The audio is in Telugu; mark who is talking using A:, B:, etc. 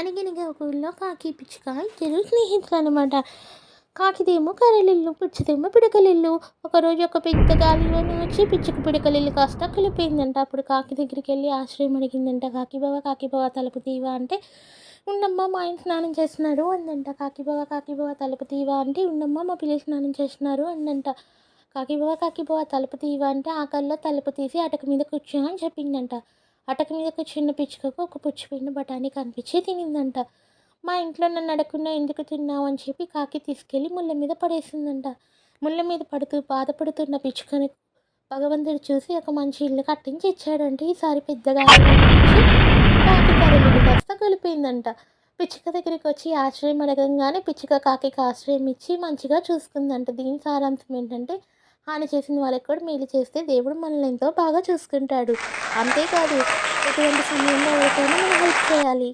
A: అనగనగా ఒక ఊళ్ళో కాకి, పిచ్చుక ఇద్దరు స్నేహితులనమాట. కాకిదేమో కర్రలిల్లు, పిచ్చిదేమో పిడకలిల్లు. ఒకరోజు ఒక పెద్ద గాలివాన వచ్చి పిచ్చుక పిడకలిల్లు కాస్త కలిపోయిందంట. అప్పుడు కాకి దగ్గరికెళ్ళి ఆశ్రయం అడిగిందంట. కాకి బావ తలుపు తీయవా అంటే, ఉండమ్మా మా ఆయన స్నానం చేస్తున్నాడు అందంట. కాకి బావ తలుపు తీయవా అంటే, ఉండమ్మా మా పిల్లలు స్నానం చేస్తున్నారు అందంట. కాకి బావ తలుపు తీయవా అంటే, ఆకల్లో తలుపు తీసి అటక మీద కూర్చో అని చెప్పిందంట. అటక మీద కూర్చున్న పిచ్చుకకు ఒక పుచ్చిపోయిన బఠానీ కనిపించి తినిందంట. మా ఇంట్లో నన్ను అడగకుండా ఎందుకు తిన్నావు అని చెప్పి కాకి తీసుకెళ్ళి ముళ్ళ మీద పడేసిందంట. ముళ్ళ మీద పడుతూ బాధపడుతున్న పిచ్చుకని భగవంతుడు చూసి ఒక మంచి ఇల్లు కట్టించి ఇచ్చాడంటే ఈసారి పెద్దగా వచ్చి కాకి కర్రలిల్లు కాస్త కలిపోయిందంట. పిచ్చుక దగ్గరికి వచ్చి ఆశ్రయం అడగంగానే పిచ్చుక కాకికి ఆశ్రయం ఇచ్చి మంచిగా చూసుకుందంట. దీని సారాంశం ఏంటంటే, హాని చేసిన వాళ్ళకి కూడా మేలు చేస్తే దేవుడు మనల్ని ఎంతో బాగా చూసుకుంటాడు. అంతేకాదు ఎటువంటి సమయంలో ఎవరికైనా మనం హెల్ప్ చేయాలి.